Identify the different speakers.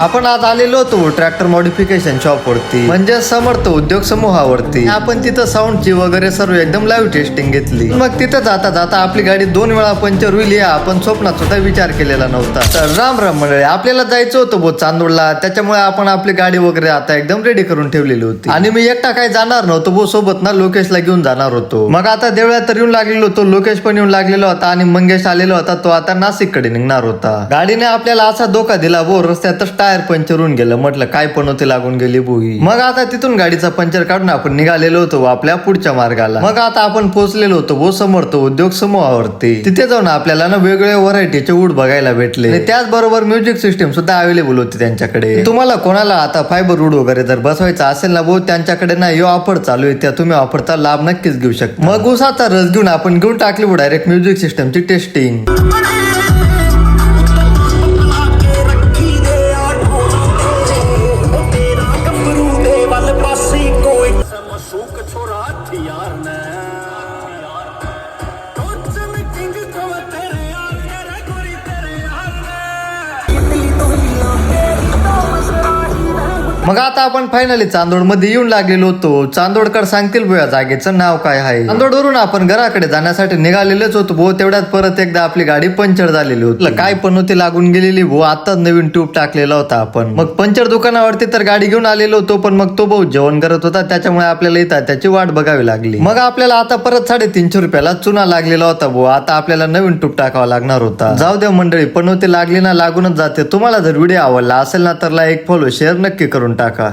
Speaker 1: आपण आज आलेलो होतो ट्रॅक्टर मॉडिफिकेशन शॉप वरती, म्हणजे समर्थ उद्योग समूहावरती. आपण तिथं साऊंडची वगैरे सर्व एकदम लाईव्ह टेस्टिंग घेतली. मग तिथं जाता जाता आपली गाडी 2 वेळा पंक्चर होईल या आपण स्वप्नात सुद्धा विचार केलेला नव्हता. तर राम राम मंडळी, आपल्याला जायचं होतं बहुत चांदोडला, त्याच्यामुळे आपण आपली गाडी वगैरे आता एकदम रेडी करून ठेवलेली होती. आणि मी एकटा काही जाणार नव्हतो, बो सोबत ना लोकेशला घेऊन जाणार होतो. मग आता देवळात तर येऊन लागलेलो होतो, लोकेश पण येऊन लागलेला होता आणि मंगेश आलेला होता. तो आता नाशिक कडे निघणार होता. गाडीने आपल्याला असा धोका दिला, बो रस्त्यातच टायर पंक्चर होऊन गेलं. म्हटलं काय पण होते लागून गेली बोही. मग आता तिथून गाडीचा पंक्चर काढून आपण निघालेलो होतो आपल्या पुढच्या मार्गाला. मग आता आपण पोहोचलेलो होतो बो समर्थ उद्योग समूहावरती. तिथे जाऊन आपल्याला ना वेगवेगळ्या व्हरायटीचे वूड बघायला भेटले. त्याचबरोबर म्युझिक सिस्टीम सुद्धा अवेलेबल होती त्यांच्याकडे. तुम्हाला कोणाला आता फायबर वूड वगैरे जर बसवायचा असेल ना, बहुत त्यांच्याकडे ना यो ऑफर चालू आहे, त्या तुम्ही ऑफरचा लाभ नक्कीच घेऊ शकता. मग उसाचा रस घेऊन आपण घेऊन टाकली डायरेक्ट म्युझिक सिस्टमची टेस्टिंग. मग आता आपण फायनली चांदोड मध्ये येऊन लागलेलो होतो. चांदोडकर सांगतील भो या जागेचं नाव काय आहे. चांदोडवरून आपण घराकडे जाण्यासाठी निघालेलेच होतो भो. तेवढ्यात परत एकदा आपली गाडी पंक्चर झालेली होती. काय पण होती लागून गेलेली भो. आताच नवीन ट्यूब टाकलेला होता आपण. मग पंक्चर दुकानावरती तर गाडी घेऊन आलेलो होतो, पण मग तो भाऊ जेवण करत होता, त्याच्यामुळे आपल्याला इथं त्याची वाट बघावी लागली. मग आपल्याला आता परत 350 रुपयाला चुना लागलेला होता भो. आता आपल्याला नवीन ट्यूब टाकावा लागणार होता. जाऊ द्या मंडळी, पण होते लागली ना लागूनच जाते. तुम्हाला जर व्हिडिओ आवडला असेल ना तर लाईक फॉलो शेअर नक्की करून टाका.